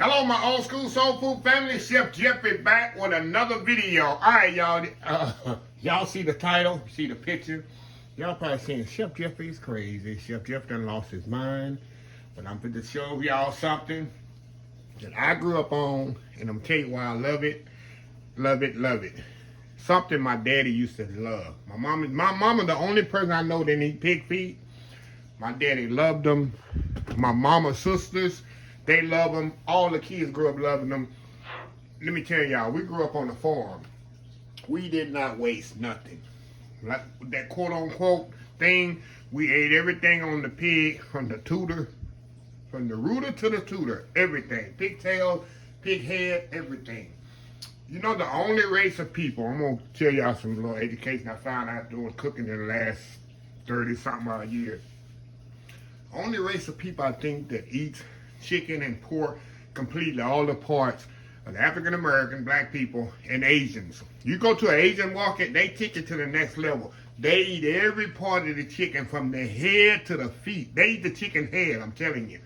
Hello, my old school soul food family. Chef Jeff is back with another video. All right, y'all. Y'all see the title? See the picture? Y'all probably saying Chef Jeff is crazy. Chef Jeff done lost his mind. But I'm going to show y'all something that I grew up on, and I'm tell you why I love it, love it, love it. Something my daddy used to love. My mama, the only person I know that eat pig feet. My daddy loved them. My mama's sisters, they love them. All the kids grew up loving them. Let me tell y'all, we grew up on the farm. We did not waste nothing. Like that quote unquote thing, we ate everything on the pig, from the rooter to the tutor, everything. Pigtail, pig head, everything. You know, the only race of people, I'm going to tell y'all some little education I found out doing cooking in the last 30-something odd years. Only race of people I think that eats chicken and pork completely, all the parts, are the African American, black people, and Asians. You go to an Asian market, they take it to the next level. They eat every part of the chicken from the head to the feet. They eat the chicken head, I'm telling you.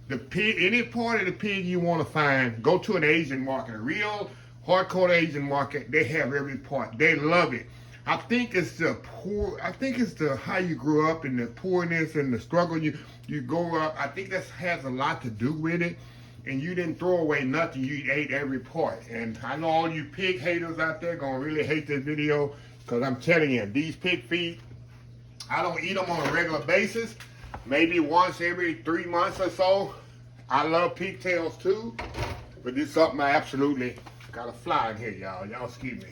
The pig, any part of the pig you want to find, go to an Asian market, a real hardcore Asian market, they have every part. They love it. I think it's the poor. I think it's the how you grew up and the poorness and the struggle you go up. I think that has a lot to do with it. And you didn't throw away nothing. You ate every part. And I know all you pig haters out there gonna really hate this video, because I'm telling you, these pig feet, I don't eat them on a regular basis. Maybe once every 3 months or so. I love pigtails too, but this is something I absolutely got a fly in here, y'all. Y'all excuse me.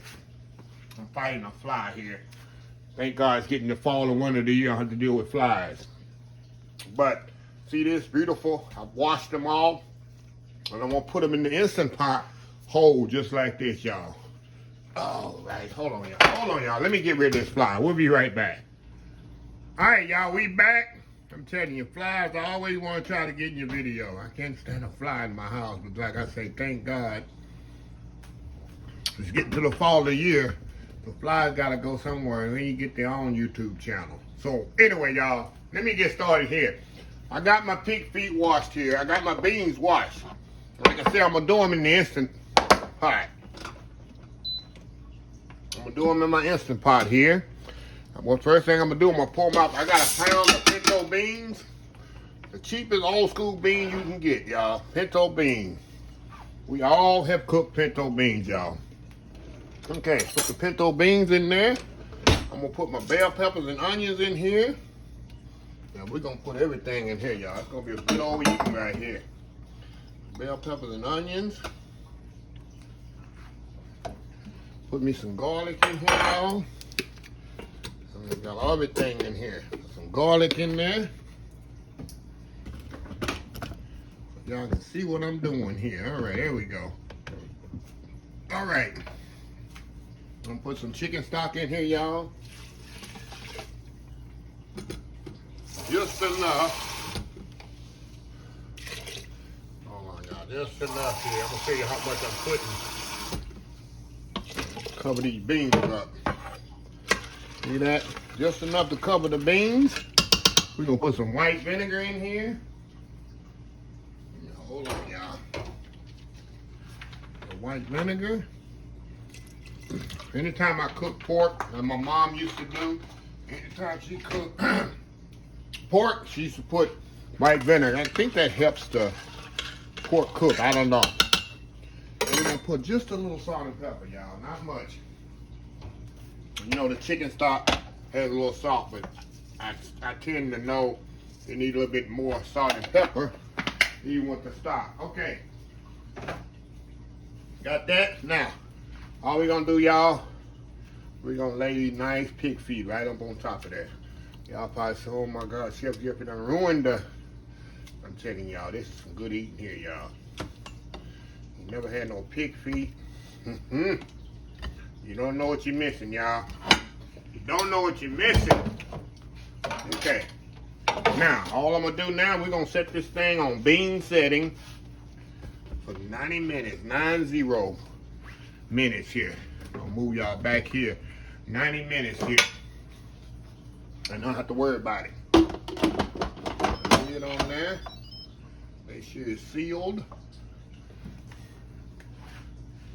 I'm fighting a fly here. Thank God it's getting the fall and winter of the year. I don't have to deal with flies. But see this beautiful? I've washed them all, and I'm gonna put them in the Instant Pot whole, just like this, y'all. All right, hold on, y'all. Hold on, y'all. Let me get rid of this fly. We'll be right back. All right, y'all. We back. I'm telling you, flies, I always want to try to get in your video. I can't stand a fly in my house, but like I say, thank God. It's getting to the fall of the year. The flies gotta go somewhere, and then you get their own YouTube channel. So anyway, y'all, let me get started here. I got my pig feet washed here. I got my beans washed. Like I said, I'm gonna do them in the Instant Pot. I'm gonna do them in my Instant Pot here. Well, first thing I'm gonna do, I'm gonna pour them out. I got a pound of pinto beans. The cheapest old school bean you can get, y'all. Pinto beans. We all have cooked pinto beans, y'all. Okay, put the pinto beans in there. I'm gonna put my bell peppers and onions in here. Now we're gonna put everything in here, y'all. It's gonna be a good old eating right here. Bell peppers and onions. Put me some garlic in here, y'all. I got everything in here. Some garlic in there. Y'all can see what I'm doing here. All right, there we go. All right. I'm gonna put some chicken stock in here, y'all. Just enough. Hold on, y'all. Just enough here. I'm gonna show you how much I'm putting. Cover these beans up. See that? Just enough to cover the beans. We're gonna put some white vinegar in here. Hold on, y'all. The white vinegar. Anytime I cook pork, like my mom used to do, anytime she cooked pork, she used to put white vinegar. I think that helps the pork cook. I don't know. And we're gonna put just a little salt and pepper, y'all. Not much. You know, the chicken stock has a little salt, but I tend to know you need a little bit more salt and pepper even with the stock. Okay. Got that? Now, all we're gonna do, y'all, we're gonna lay these nice pig feet right up on top of that. Y'all probably say, oh my God, Chef Jeffy done ruined the... I'm telling y'all, this is some good eating here, y'all. You never had no pig feet. You don't know what you're missing, y'all. You don't know what you're missing. Okay. Now, all I'm gonna do now, we're gonna set this thing on bean setting for 90 minutes, 90 minutes here. I'll move y'all back here. 90 minutes here. I don't have to worry about it. Lid on there. Make sure it's sealed.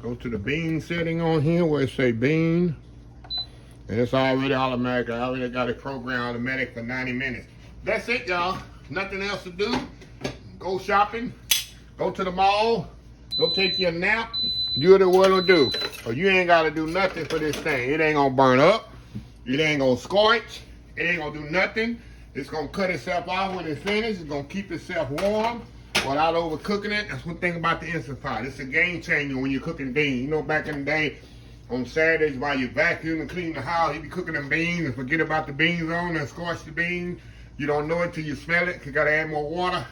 Go to the bean setting on here where it say bean. And it's already automatic. I already got it programmed automatic for 90 minutes. That's it, y'all. Nothing else to do. Go shopping. Go to the mall. Go take your nap. Do what it want to do. Or you ain't got to do nothing for this thing. It ain't going to burn up. It ain't going to scorch. It ain't going to do nothing. It's going to cut itself off when it's finished. It's going to keep itself warm without overcooking it. That's one thing about the Instant Pot. It's a game changer when you're cooking beans. You know, back in the day, on Saturdays while you vacuum and clean the house, you be cooking them beans and forget about the beans on and scorch the beans. You don't know it till you smell it. You got to add more water.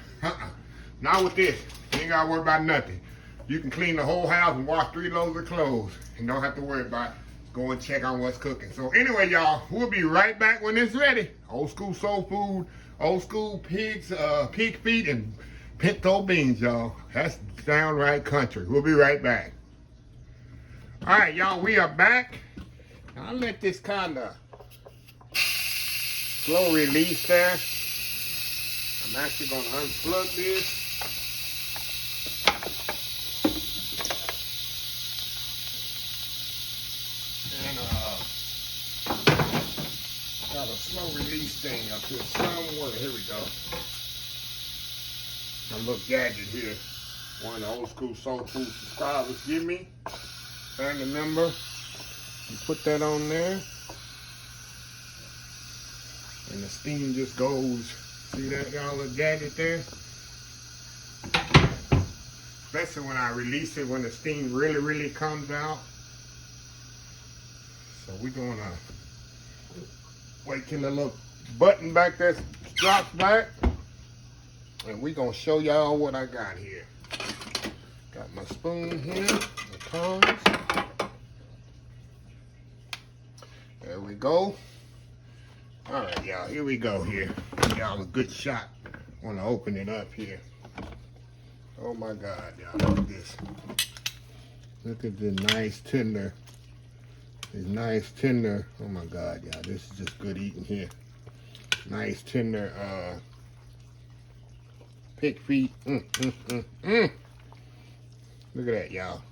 Not with this. You ain't got to worry about nothing. You can clean the whole house and wash 3 loads of clothes and don't have to worry about go and check on what's cooking. So anyway, y'all, we'll be right back when it's ready. Old school soul food, old school pig feet, and pinto beans, y'all. That's downright country. We'll be right back. All right, y'all, we are back. I'll let this kind of slow release there. I'm actually going to unplug this. Got a slow release thing up here somewhere. Here we go. A little gadget here. One of the old school soul food subscribers give me. Family member. You put that on there. And the steam just goes. See that little gadget there? Especially when I release it, when the steam really comes out. So we're gonna wait till the little button back there drops back, and we're gonna show y'all what I got here. Got my spoon here, the tongs. There we go. All right, y'all, here we go here. Give y'all a good shot. Want to open it up here. Oh my God, y'all, look at this. Look at the nice tender. It's nice tender. Oh my God, y'all, this is just good eating here. Nice tender pig feet. Look at that, y'all.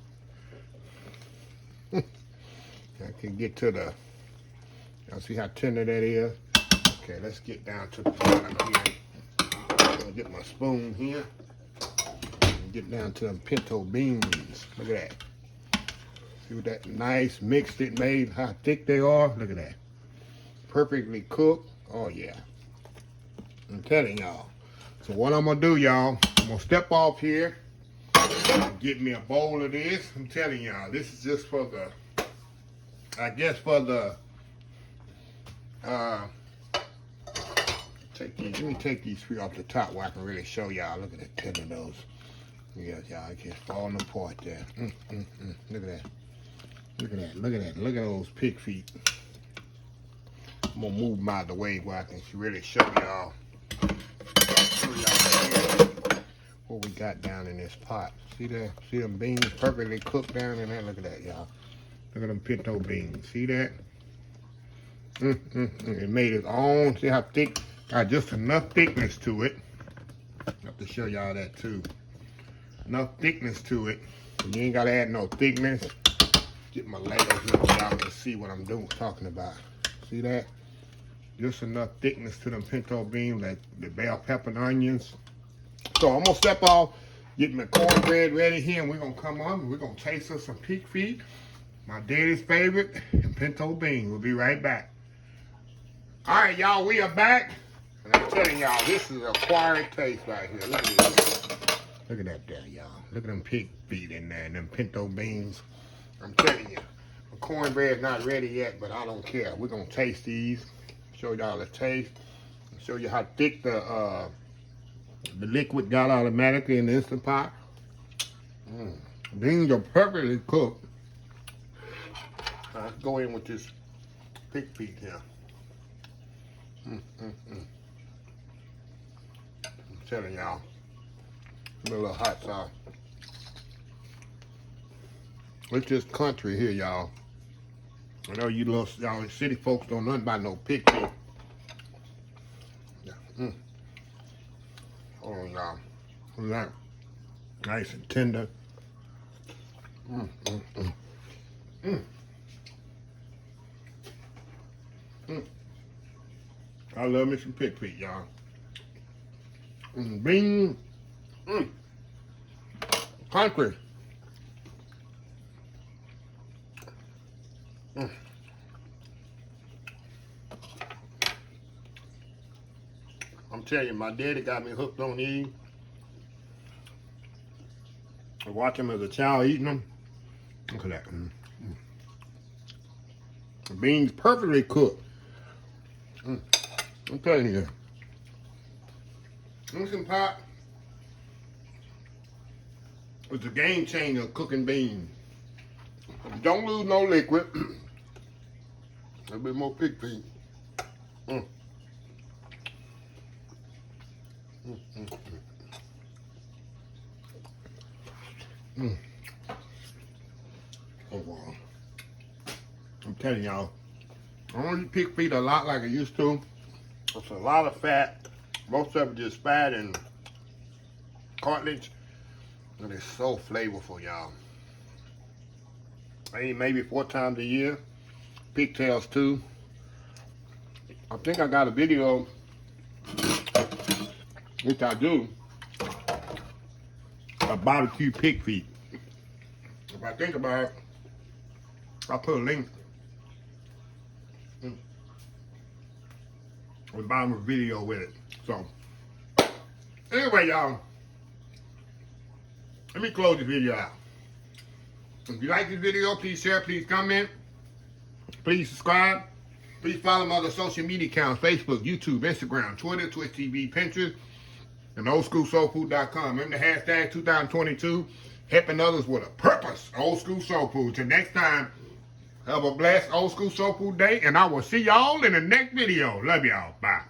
I can get to the, y'all see how tender that is? Okay, let's get down to the bottom here. I'm gonna get my spoon here and get down to them pinto beans. Look at that. See what that nice mixed it made, how thick they are. Look at that. Perfectly cooked. Oh yeah. I'm telling y'all. So what I'm gonna do, y'all, I'm gonna step off here and get me a bowl of this. I'm telling y'all, this is just for the, I guess for the, let me take these 3 off the top where I can really show y'all. Look at that tender those. Yeah, y'all, I just falling apart there. Look at that. Look at that, look at that, look at those pig feet. I'm gonna move them out of the way where I can really show y'all what we got down in this pot. See that? See them beans perfectly cooked down in there? Look at that, y'all. Look at them pinto beans. See that? It made its own. See how thick? Got just enough thickness to it. I have to show y'all that too. Enough thickness to it. You ain't gotta add no thickness. Get my layers here so y'all can see what I'm doing, talking about. See that? Just enough thickness to them pinto beans, like the bell pepper and onions. So I'm gonna step off, get my cornbread ready here, and we're gonna come on and we're gonna taste us some pig feet, my daddy's favorite, and pinto beans. We'll be right back. All right, y'all, we are back. And I'm telling y'all, this is an acquired taste right here. Look at this. Look at that there, y'all. Look at them pig feet in there and them pinto beans. I'm telling you, the cornbread's not ready yet, but I don't care. We're gonna taste these, show y'all the taste, show you how thick the liquid got automatically in the Instant Pot. Beans are perfectly cooked. Let's go in with this pig feet here. I'm telling y'all, a little hot sauce. It's just country here, y'all. I know you little y'all city folks don't know nothing about no pig feet. Yeah. Hold on, y'all. Look at that. Nice and tender. I love me some pig feet, y'all. Beans. Country. I'm telling you, my daddy got me hooked on these. I watch him as a child eating them. Look at that. The beans perfectly cooked. I'm telling you. Instant pot is a game changer cooking beans. Don't lose no liquid. A little bit more pig feet. Oh wow. I'm telling y'all, I don't eat pig feet a lot like I used to. It's a lot of fat. Most of it just fat and cartilage. And it's so flavorful, y'all. I eat maybe 4 times a year. Pigtails too. I think I got a video, which I do, of barbecue pig feet. If I think about it, I'll put a link on the bottom of the video with it. So, anyway, y'all, let me close the video out. If you like this video, please share, please comment, please subscribe. Please follow my other social media accounts: Facebook, YouTube, Instagram, Twitter, Twitch TV, Pinterest, and oldschoolsoulfood.com. Remember the hashtag 2022, helping others with a purpose. Old School Soul Food. Till next time, have a blessed Old School Soul Food day, and I will see y'all in the next video. Love y'all. Bye.